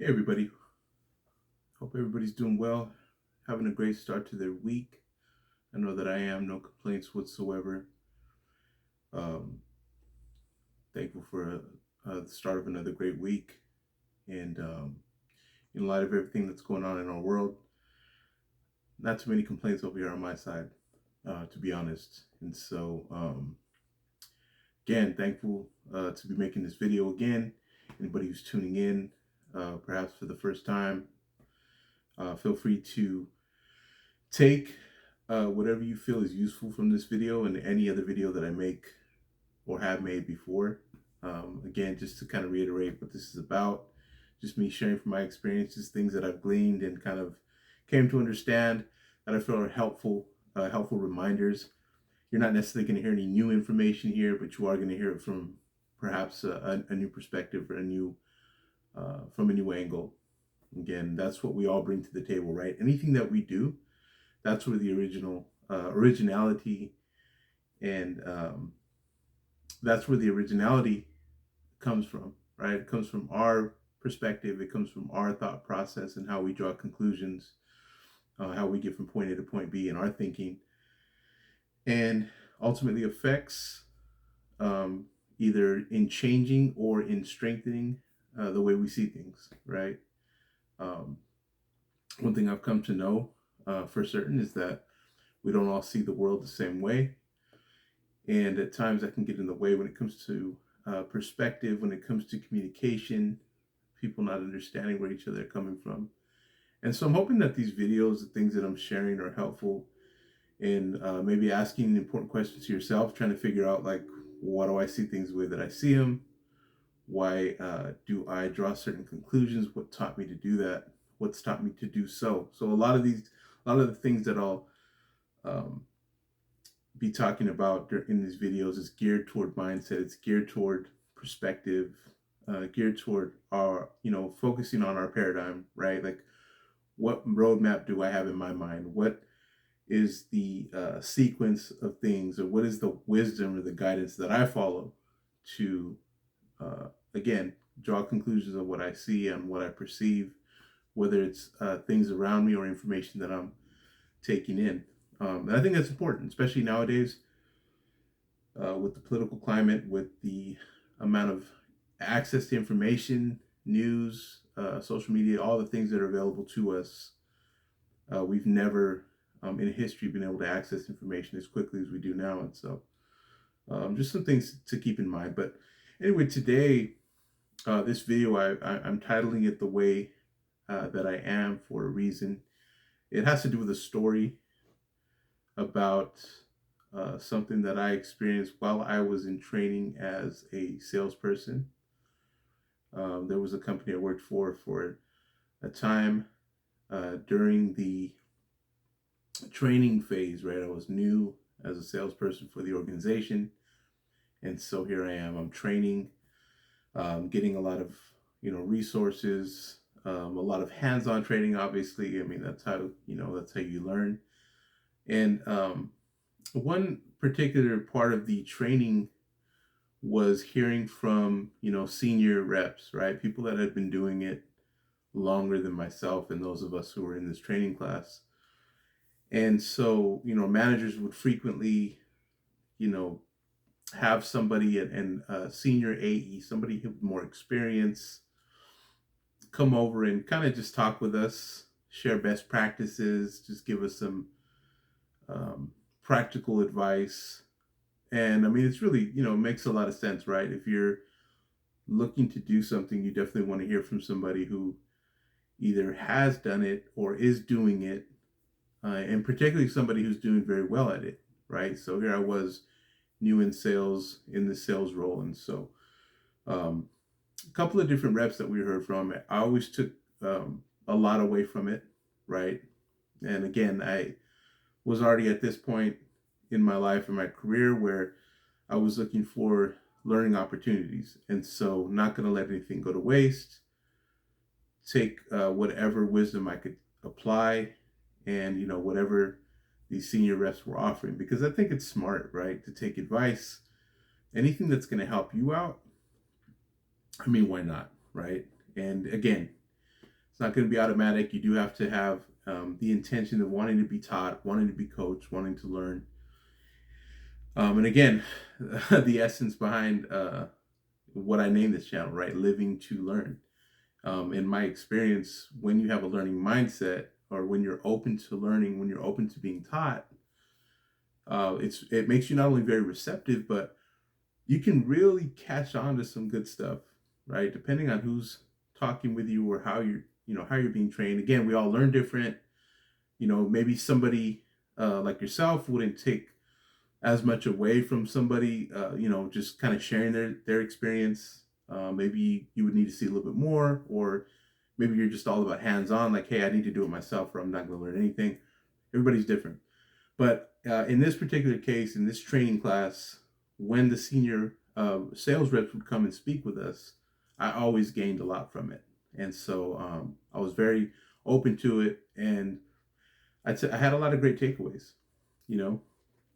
Hey everybody, hope everybody's doing well, having a great start to their week. I know that I am, no complaints whatsoever. Um, Thankful for the start of another great week. And in light of everything that's going on in our world, not too many complaints over here on my side, to be honest. And so, again, thankful to be making this video again. Anybody who's tuning in, perhaps for the first time, feel free to take whatever you feel is useful from this video and any other video that I make or have made before. Again, just to kind of reiterate what this is about, just me sharing from my experiences, things that I've gleaned and kind of came to understand that I feel are helpful reminders. You're not necessarily going to hear any new information here, but you are going to hear it from perhaps a new perspective or from a new angle. Again, that's what we all bring to the table, right? Anything that we do, that's where the originality and that's where the originality comes from, right? It comes from our perspective, it comes from our thought process and how we draw conclusions, how we get from point A to point B in our thinking, and ultimately affects um, either in changing or in strengthening the way we see things, right? Um, One thing I've come to know for certain is that we don't all see the world the same way. And at times that can get in the way when it comes to perspective, when it comes to communication, people not understanding where each other are coming from. And so I'm hoping that these videos, the things that I'm sharing, are helpful in maybe asking important questions to yourself, trying to figure out, like, why do I see things the way that I see them? Why do I draw certain conclusions? What taught me to do that? What's taught me to do so? So a lot of the things that I'll um, be talking about in these videos is geared toward mindset. It's geared toward perspective, geared toward our, focusing on our paradigm, right? Like, what roadmap do I have in my mind? What is the sequence of things, or what is the wisdom or the guidance that I follow to, again, draw conclusions of what I see and what I perceive, whether it's things around me or information that I'm taking in. And I think that's important, especially nowadays with the political climate, with the amount of access to information, news, social media, all the things that are available to us. We've never in history been able to access information as quickly as we do now. And so just some things to keep in mind. But anyway, today, this video, I'm titling it the way that I am for a reason. It has to do with a story about something that I experienced while I was in training as a salesperson. There was a company I worked for a time during the training phase, right? I was new as a salesperson for the organization. And so here I am, I'm training, getting a lot of, resources, a lot of hands-on training, obviously. I mean, that's how you learn. And one particular part of the training was hearing from, senior reps, right? People that had been doing it longer than myself and those of us who were in this training class. And so, managers would frequently, you know, have somebody and senior AE, somebody with more experience, come over and kind of just talk with us, share best practices, just give us some practical advice. And I mean, it's really, it makes a lot of sense, right? If you're looking to do something, you definitely want to hear from somebody who either has done it or is doing it, and particularly somebody who's doing very well at it, right? So here I was, new in sales, in the sales role. And so a couple of different reps that we heard from, I always took a lot away from it, right? And again, I was already at this point in my life, in my career, where I was looking for learning opportunities. And so not going to let anything go to waste, take whatever wisdom I could apply, and, whatever these senior reps were offering, because I think it's smart, right, to take advice, anything that's going to help you out. I mean, why not, right? And again, not going to be automatic. You do have to have the intention of wanting to be taught, wanting to be coached, wanting to learn. And again, the essence behind what I named this channel, right? Living to learn. In my experience, when you have a learning mindset, or when you're open to learning, when you're open to being taught, it makes you not only very receptive, but you can really catch on to some good stuff, right? Depending on who's talking with you or how you're being trained. Again, we all learn different. Maybe somebody like yourself wouldn't take as much away from somebody, just kind of sharing their experience. Maybe you would need to see a little bit more, or maybe you're just all about hands-on, like, hey, I need to do it myself or I'm not going to learn anything. Everybody's different. But in this particular case, in this training class, when the senior sales reps would come and speak with us, I always gained a lot from it. And so I was very open to it. And I had a lot of great takeaways.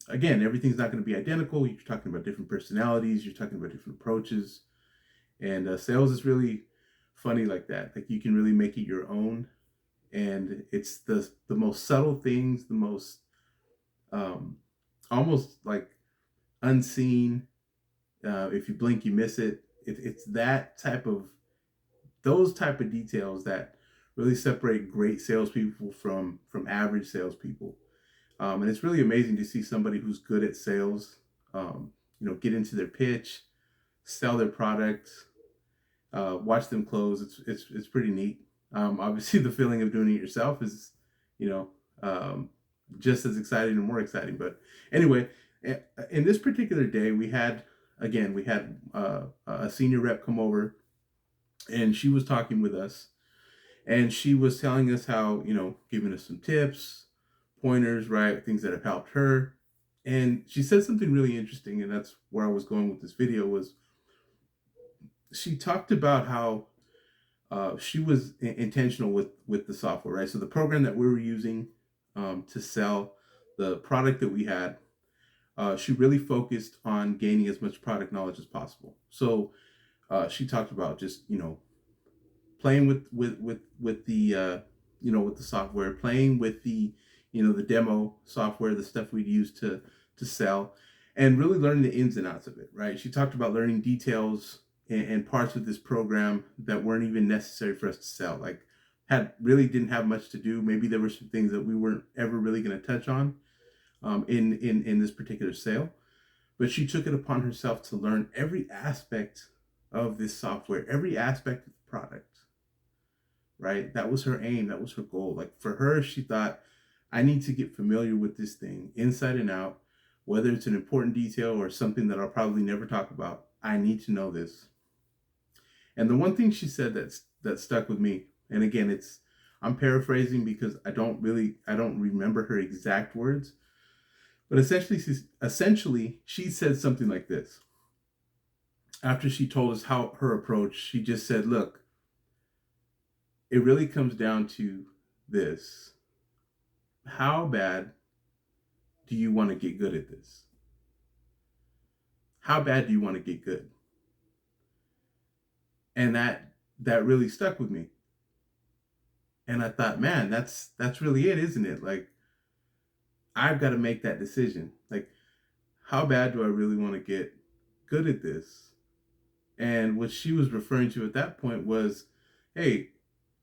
Again, everything's not going to be identical. You're talking about different personalities. You're talking about different approaches. And sales is really funny like that. Like, you can really make it your own. And it's the most subtle things, the most almost like unseen. If you blink, you miss it. It's those type of details that really separate great salespeople from average salespeople. And it's really amazing to see somebody who's good at sales, get into their pitch, sell their products, watch them close. It's pretty neat. Obviously, the feeling of doing it yourself is, just as exciting and more exciting. But anyway, in this particular day, we had a senior rep come over, and she was talking with us, and she was telling us how, giving us some tips, pointers, right? Things that have helped her. And she said something really interesting, and that's where I was going with this video. Was she talked about how she was intentional with the software, right? So the program that we were using to sell the product that we had, she really focused on gaining as much product knowledge as possible. So she talked about just playing with the with the software, playing with the the demo software, the stuff we'd use to sell, and really learning the ins and outs of it, right? She talked about learning details and parts of this program that weren't even necessary for us to sell. Like, didn't have much to do. Maybe there were some things that we weren't ever really going to touch on in this particular sale, but she took it upon herself to learn every aspect of this software, every aspect of the product, right? That was her aim. That was her goal. Like, for her, she thought, I need to get familiar with this thing inside and out, whether it's an important detail or something that I'll probably never talk about. I need to know this. And the one thing she said that stuck with me, and again, I'm paraphrasing because I don't remember her exact words, but essentially she said something like this. After she told us how her approach, she just said, look, it really comes down to this. How bad do you want to get good at this? How bad do you want to get good? And that really stuck with me. And I thought, man, that's really it, isn't it? Like, I've got to make that decision. Like, how bad do I really want to get good at this? And what she was referring to at that point was, hey,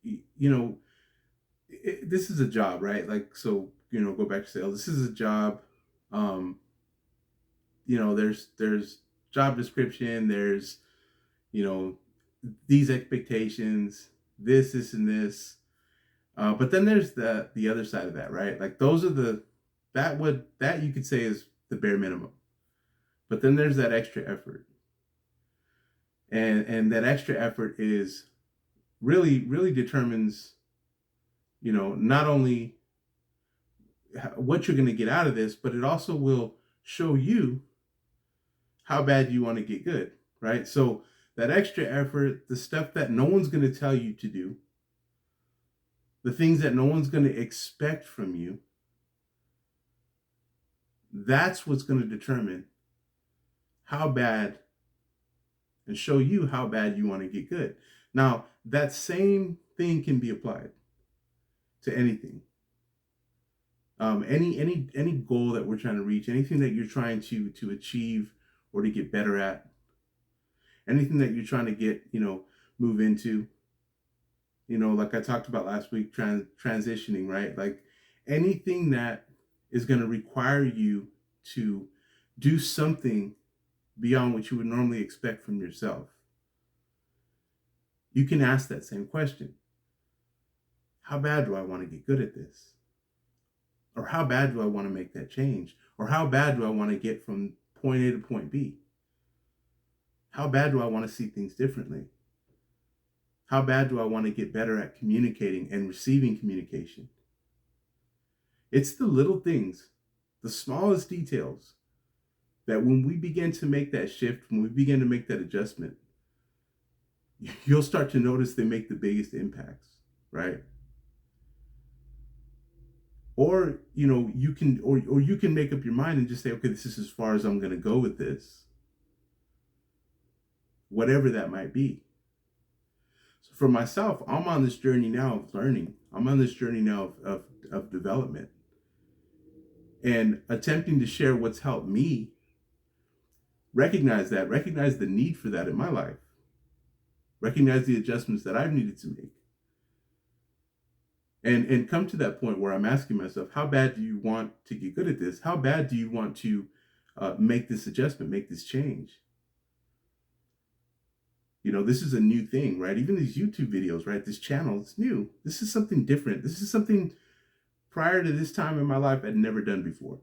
this is a job, right? Like, so, go back to sales. This is a job. There's job description. There's, these expectations, this, and this. But then there's the other side of that, right? Like, those are that you could say is the bare minimum. But then there's that extra effort. And that extra effort is really determines, not only what you're going to get out of this, but it also will show you how bad you want to get good, right? So that extra effort, the stuff that no one's going to tell you to do, the things that no one's going to expect from you, that's what's going to determine how bad and show you how bad you want to get good. Now, that same thing can be applied to anything. Any goal that we're trying to reach, anything that you're trying to achieve or to get better at, anything that you're trying to get, move into, like I talked about last week, transitioning, right? Like anything that is going to require you to do something beyond what you would normally expect from yourself. You can ask that same question. How bad do I want to get good at this? Or how bad do I want to make that change? Or how bad do I want to get from point A to point B? How bad do I want to see things differently? How bad do I want to get better at communicating and receiving communication? It's the little things, the smallest details, that when we begin to make that shift, when we begin to make that adjustment, you'll start to notice they make the biggest impacts, right? Or, you can, or you can make up your mind and just say, okay, this is as far as I'm going to go with this, whatever that might be. So for myself, I'm on this journey now of learning. I'm on this journey now of development and attempting to share what's helped me recognize the need for that in my life, recognize the adjustments that I've needed to make. And come to that point where I'm asking myself, how bad do you want to get good at this? How bad do you want to make this adjustment, make this change? This is a new thing, right? Even these YouTube videos, right? This channel, it's new. This is something different. This is something prior to this time in my life I'd never done before.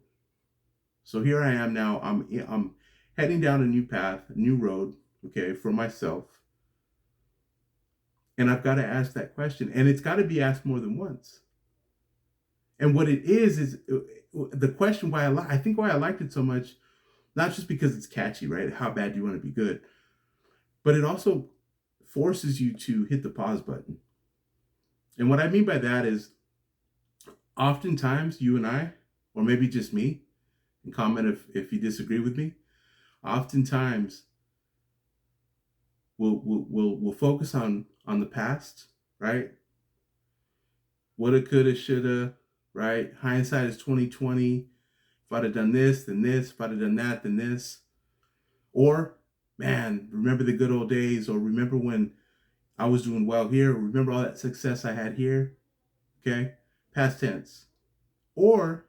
So here I am now. I'm heading down a new path, a new road, okay, for myself. And I've got to ask that question. And it's got to be asked more than once. And what it is the question why I think why I liked it so much, not just because it's catchy, right? How bad do you want to be good? But it also forces you to hit the pause button. And what I mean by that is oftentimes you and I, or maybe just me, and comment if you disagree with me, oftentimes we'll focus on the past, right? Woulda, coulda, shoulda, right? Hindsight is 2020. If I'd have done this, then this. If I'd have done that, then this. Or, man, remember the good old days, or remember when I was doing well here, or remember all that success I had here, okay? Past tense. Or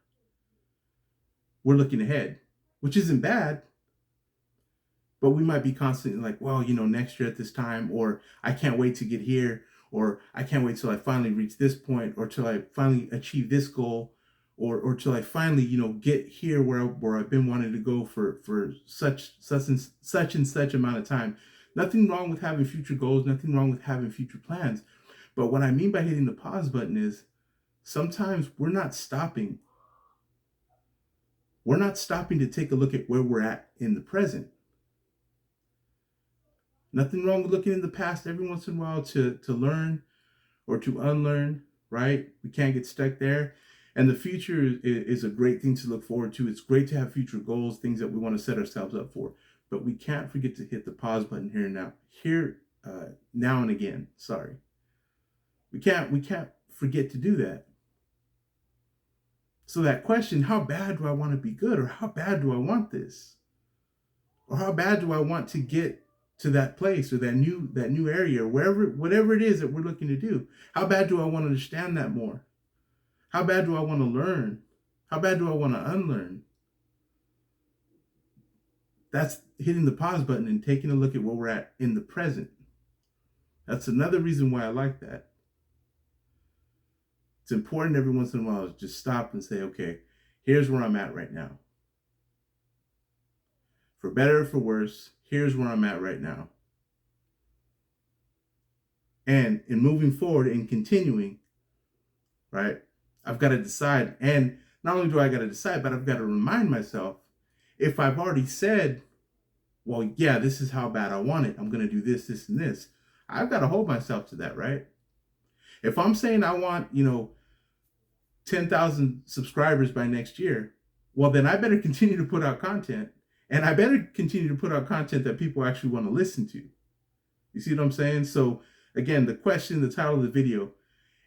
we're looking ahead, which isn't bad, but we might be constantly like, well, next year at this time, or I can't wait to get here, or I can't wait till I finally reach this point, or till I finally achieve this goal, or till I finally, get here where I've been wanting to go for such and such amount of time. Nothing wrong with having future goals, nothing wrong with having future plans. But what I mean by hitting the pause button is sometimes we're not stopping. We're not stopping to take a look at where we're at in the present. Nothing wrong with looking in the past every once in a while to learn or to unlearn, right? We can't get stuck there. And the future is a great thing to look forward to. It's great to have future goals, things that we want to set ourselves up for. But we can't forget to hit the pause button here and now. Now and again. Sorry. We can't forget to do that. So that question, how bad do I want to be good? Or how bad do I want this? Or how bad do I want to get to that place or that new area, or whatever it is that we're looking to do? How bad do I want to understand that more? How bad do I want to learn? How bad do I want to unlearn? That's hitting the pause button and taking a look at where we're at in the present. That's another reason why I like that. It's important every once in a while to just stop and say, okay, here's where I'm at right now. For better or for worse, here's where I'm at right now. And in moving forward and continuing, right, I've got to decide. And not only do I got to decide, but I've got to remind myself, if I've already said, well, yeah, this is how bad I want it, I'm going to do this, this, and this, I've got to hold myself to that, right? If I'm saying I want, 10,000 subscribers by next year, well, then I better continue to put out content. And I better continue to put out content that people actually want to listen to. You see what I'm saying? So again, the question, the title of the video,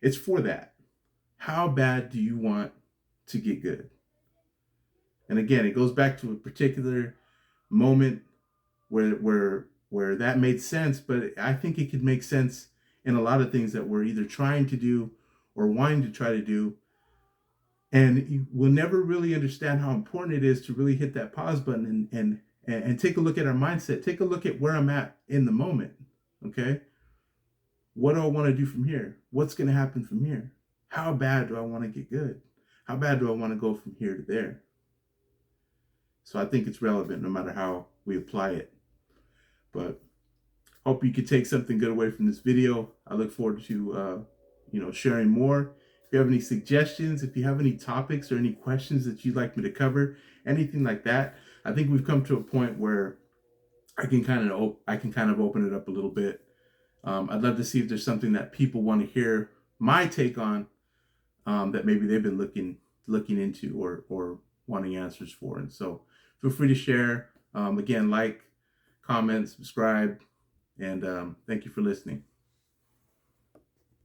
it's for that. How bad do you want to get good? And again, it goes back to a particular moment where that made sense, but I think it could make sense in a lot of things that we're either trying to do or wanting to try to do. And we'll never really understand how important it is to really hit that pause button and take a look at our mindset. Take a look at where I'm at in the moment. Okay. What do I want to do from here? What's going to happen from here? How bad do I want to get good? How bad do I want to go from here to there? So I think it's relevant no matter how we apply it. But hope you could take something good away from this video. I look forward to sharing more. If you have any suggestions, if you have any topics or any questions that you'd like me to cover, anything like that, I think we've come to a point where I can kind of open it up a little bit. I'd love to see if there's something that people want to hear my take on, that maybe they've been looking into or wanting answers for. And so feel free to share. Again, like, comment, subscribe, and thank you for listening.